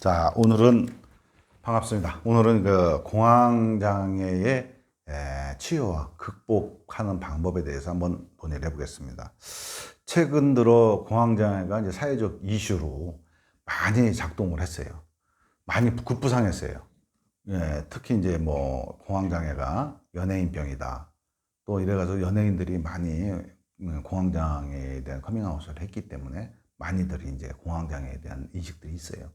자, 오늘은 반갑습니다. 오늘은 그 공황장애의 치유와 극복하는 방법에 대해서 한번 논의를 해보겠습니다. 최근 들어 공황장애가 이제 사회적 이슈로 많이 작동을 했어요. 많이 급부상했어요. 특히 이제 뭐 공황장애가 연예인병이다. 또 이래가지고 연예인들이 많이 공황장애에 대한 커밍아웃을 했기 때문에 많이들이 이제 공황장애에 대한 인식들이 있어요.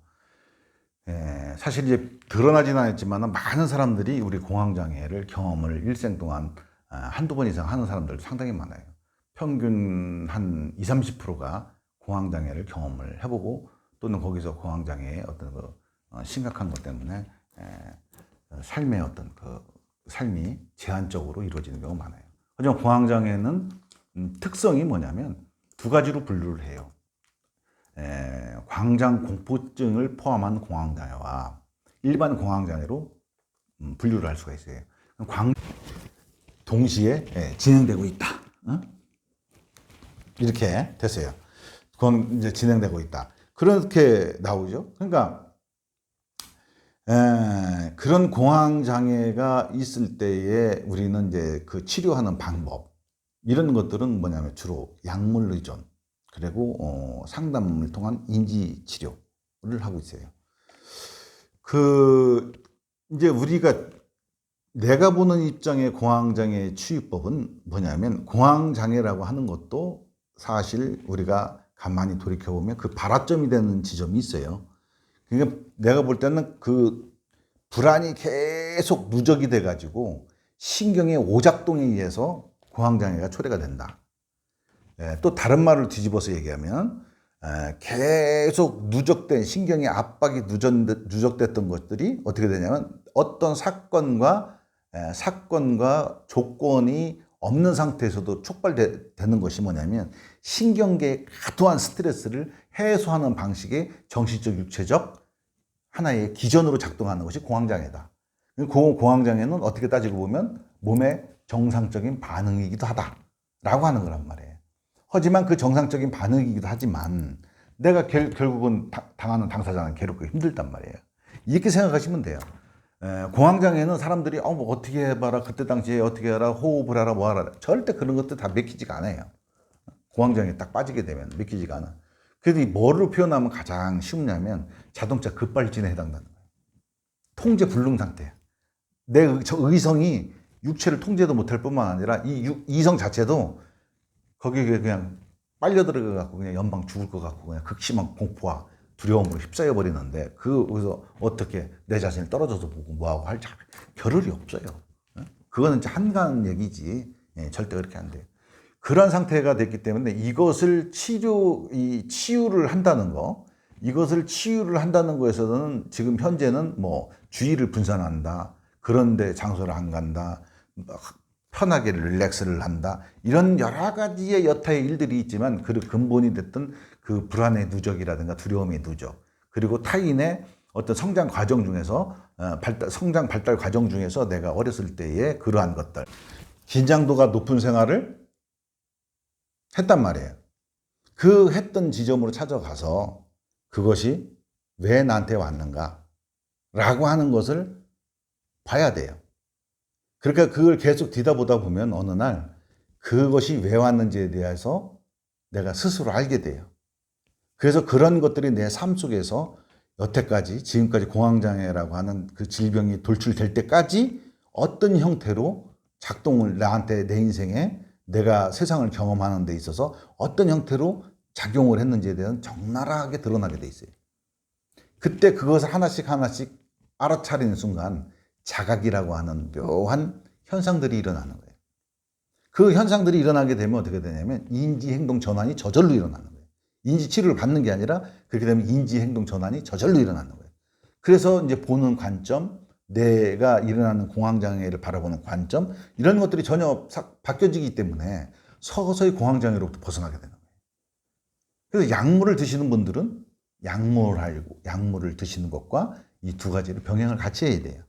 사실 이제 드러나지는 않았지만 많은 사람들이 우리 공황장애를 경험을 일생 동안 한두 번 이상 하는 사람들 상당히 많아요. 평균 한 20, 30%가 공황장애를 경험을 해보고 또는 거기서 공황장애의 어떤 그 심각한 것 때문에 삶의 어떤 그 삶이 제한적으로 이루어지는 경우가 많아요. 하지만 공황장애는 특성이 뭐냐면 두 가지로 분류를 해요. 광장공포증을 포함한 공황장애와 일반 공황장애로 분류를 할 수가 있어요. 동시에 진행되고 있다. 이렇게 됐어요. 그건 이제 진행되고 있다. 그렇게 나오죠. 그러니까 그런 공황장애가 있을 때에 우리는 이제 그 치료하는 방법 이런 것들은 뭐냐면 주로 약물 의존 그리고 상담을 통한 인지 치료를 하고 있어요. 이제 내가 보는 입장의 공황장애 치유법은 뭐냐면 공황장애라고 하는 것도 사실 우리가 가만히 돌이켜보면 그 발화점이 되는 지점이 있어요. 그러니까 내가 볼 때는 그 불안이 계속 누적이 돼가지고 신경의 오작동에 의해서 공황장애가 초래가 된다. 또 다른 말을 뒤집어서 얘기하면 계속 누적된 신경의 압박이 누적됐던 것들이 어떻게 되냐면 어떤 사건과 조건이 없는 상태에서도 촉발되는 것이 뭐냐면 신경계의 과도한 스트레스를 해소하는 방식의 정신적, 육체적 하나의 기전으로 작동하는 것이 공황장애다. 그 공황장애는 어떻게 따지고 보면 몸의 정상적인 반응이기도 하다라고 하는 거란 말이에요. 하지만 그 정상적인 반응이기도 하지만 내가 결국은 당하는 당사자는 괴롭고 힘들단 말이에요. 이렇게 생각하시면 돼요. 공황장애는 사람들이 뭐 어떻게 해봐라, 그때 당시에 어떻게 해라, 호흡을 하라, 뭐 하라. 절대 그런 것들 다 맥히지가 않아요. 공황장애에 딱 빠지게 되면 맥히지가 않아. 그래도 뭐를 표현하면 가장 쉽냐면 자동차 급발진에 해당되는 거예요. 통제 불능 상태. 저 의성이 육체를 통제도 못할 뿐만 아니라 이 이성 자체도 거기에 그냥 빨려 들어가갖고 그냥 연방 죽을 것 같고 그냥 극심한 공포와 두려움으로 휩싸여 버리는데 거기서 어떻게 내 자신을 떨어져서 보고 뭐하고 할 겨를이 없어요. 그거는 이제 한가한 얘기지. 절대 그렇게 안 돼요. 그런 상태가 됐기 때문에 이것을 치유를 한다는 거, 이것을 치유를 한다는 거에서는 지금 현재는 뭐 주의를 분산한다. 그런데 장소를 안 간다. 편하게 릴렉스를 한다. 이런 여러 가지의 여타의 일들이 있지만 그 근본이 됐던 그 불안의 누적이라든가 두려움의 누적 그리고 타인의 어떤 성장 과정 중에서 성장 발달 과정 중에서 내가 어렸을 때의 그러한 것들 긴장도가 높은 생활을 했단 말이에요. 그 했던 지점으로 찾아가서 그것이 왜 나한테 왔는가 라고 하는 것을 봐야 돼요. 그러니까 그걸 계속 뒤다보다 보면 어느 날 그것이 왜 왔는지에 대해서 내가 스스로 알게 돼요. 그래서 그런 것들이 내 삶 속에서 여태까지 지금까지 공황장애라고 하는 그 질병이 돌출될 때까지 어떤 형태로 작동을 나한테 내 인생에 내가 세상을 경험하는 데 있어서 어떤 형태로 작용을 했는지에 대한 적나라하게 드러나게 돼 있어요. 그때 그것을 하나씩 알아차리는 순간 자각이라고 하는 묘한 현상들이 일어나는 거예요. 그 현상들이 일어나게 되면 어떻게 되냐면 인지행동 전환이 저절로 일어나는 거예요. 인지치료를 받는 게 아니라 그렇게 되면 인지행동 전환이 저절로 일어나는 거예요. 그래서 이제 보는 관점, 내가 일어나는 공황장애를 바라보는 관점 이런 것들이 전혀 바뀌어지기 때문에 서서히 공황장애로부터 벗어나게 되는 거예요. 그래서 약물을 드시는 분들은 약물을 드시는 것과 이 두 가지를 병행을 같이 해야 돼요.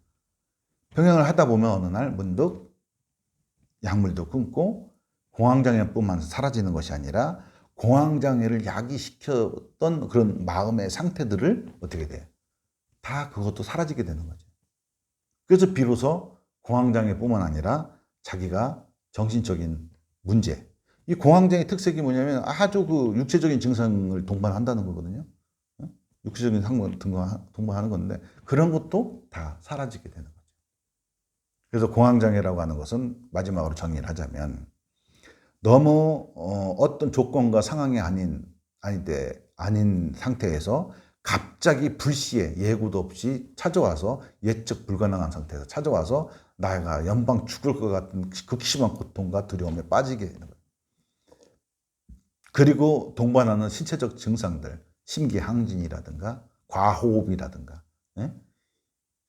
병행을 하다 보면 어느 날 문득 약물도 끊고 공황장애뿐만 사라지는 것이 아니라 공황장애를 야기시켰던 그런 마음의 상태들을 어떻게 돼요? 다 그것도 사라지게 되는 거죠. 그래서 비로소 공황장애뿐만 아니라 자기가 정신적인 문제, 이 공황장애 특색이 뭐냐면 아주 그 육체적인 증상을 동반한다는 거거든요. 육체적인 상황을 동반하는 건데 그런 것도 다 사라지게 되는 거죠. 그래서 공황장애라고 하는 것은 마지막으로 정리를 하자면 너무 어떤 조건과 상황이 아닌 상태에서 갑자기 불시에 예고도 없이 찾아와서 예측 불가능한 상태에서 찾아와서 나가 연방 죽을 것 같은 극심한 고통과 두려움에 빠지게 되는 거예요. 그리고 동반하는 신체적 증상들, 심기항진이라든가 과호흡이라든가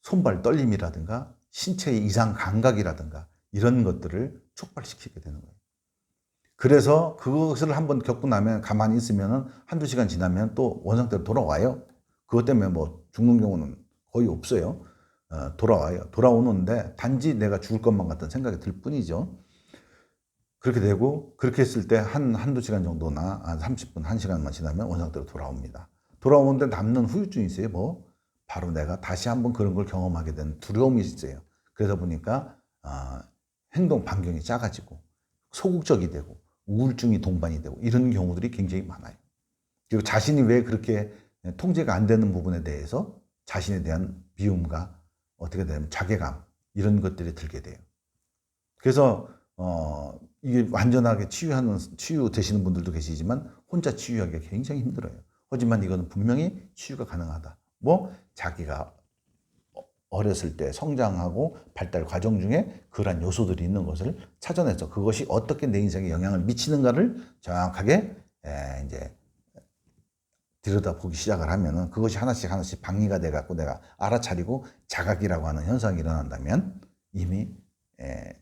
손발 떨림이라든가 신체의 이상 감각이라든가 이런 것들을 촉발시키게 되는 거예요. 그래서 그것을 한번 겪고 나면 가만히 있으면 한두 시간 지나면 또 원상태로 돌아와요. 그것 때문에 뭐 죽는 경우는 거의 없어요. 돌아와요. 돌아오는데 단지 내가 죽을 것만 같은 생각이 들 뿐이죠. 그렇게 되고 그렇게 했을 때 한두 시간 정도나 한 30분, 1시간만 지나면 원상태로 돌아옵니다. 돌아오는데 남는 후유증이 있어요. 뭐 바로 내가 다시 한번 그런 걸 경험하게 된 두려움이 있어요. 그러다 보니까 행동 반경이 작아지고 소극적이 되고 우울증이 동반이 되고 이런 경우들이 굉장히 많아요. 그리고 자신이 왜 그렇게 통제가 안 되는 부분에 대해서 자신에 대한 미움과 어떻게 되면 자괴감 이런 것들이 들게 돼요. 그래서 이게 완전하게 치유되시는 분들도 계시지만 혼자 치유하기가 굉장히 힘들어요. 하지만 이거는 분명히 치유가 가능하다. 뭐 자기가 어렸을 때 성장하고 발달 과정 중에 그러한 요소들이 있는 것을 찾아내서 그것이 어떻게 내 인생에 영향을 미치는가를 정확하게 이제 들여다보기 시작을 하면은 그것이 하나씩 방리가 돼 갖고 내가 알아차리고 자각이라고 하는 현상이 일어난다면 이미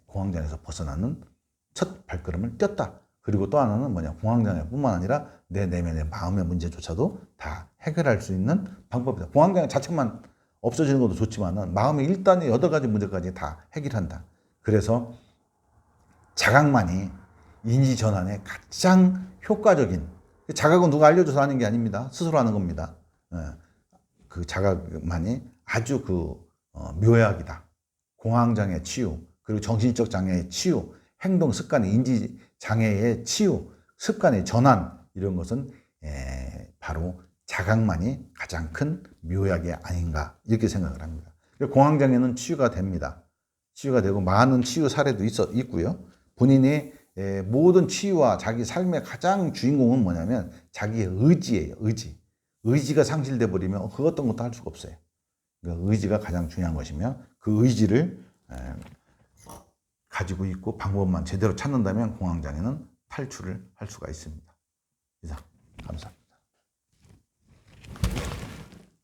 공황장애에서 벗어나는 첫 발걸음을 뗐다. 그리고 또 하나는 뭐냐, 공황장애뿐만 아니라 내 내면의 마음의 문제조차도 다 해결할 수 있는 방법이다. 공황장애 자체만 없어지는 것도 좋지만은 마음의 1단의 8가지 문제까지 다 해결한다. 그래서 자각만이 인지 전환에 가장 효과적인, 자각은 누가 알려줘서 하는 게 아닙니다. 스스로 하는 겁니다. 그 자각만이 아주 묘약이다. 공황장애 치유, 그리고 정신적 장애의 치유, 행동 습관의 인지 장애의 치유, 습관의 전환, 이런 것은 바로 자각만이 가장 큰 묘약이 아닌가 이렇게 생각을 합니다. 공황장애는 치유가 됩니다. 치유가 되고 많은 치유 사례도 있고요. 본인의 모든 치유와 자기 삶의 가장 주인공은 뭐냐면 자기의 의지예요. 의지가 상실돼 버리면 그 어떤 것도 할 수가 없어요. 그러니까 의지가 가장 중요한 것이며 그 의지를 가지고 있고 방법만 제대로 찾는다면 공황장애는 탈출을 할 수가 있습니다. 이상.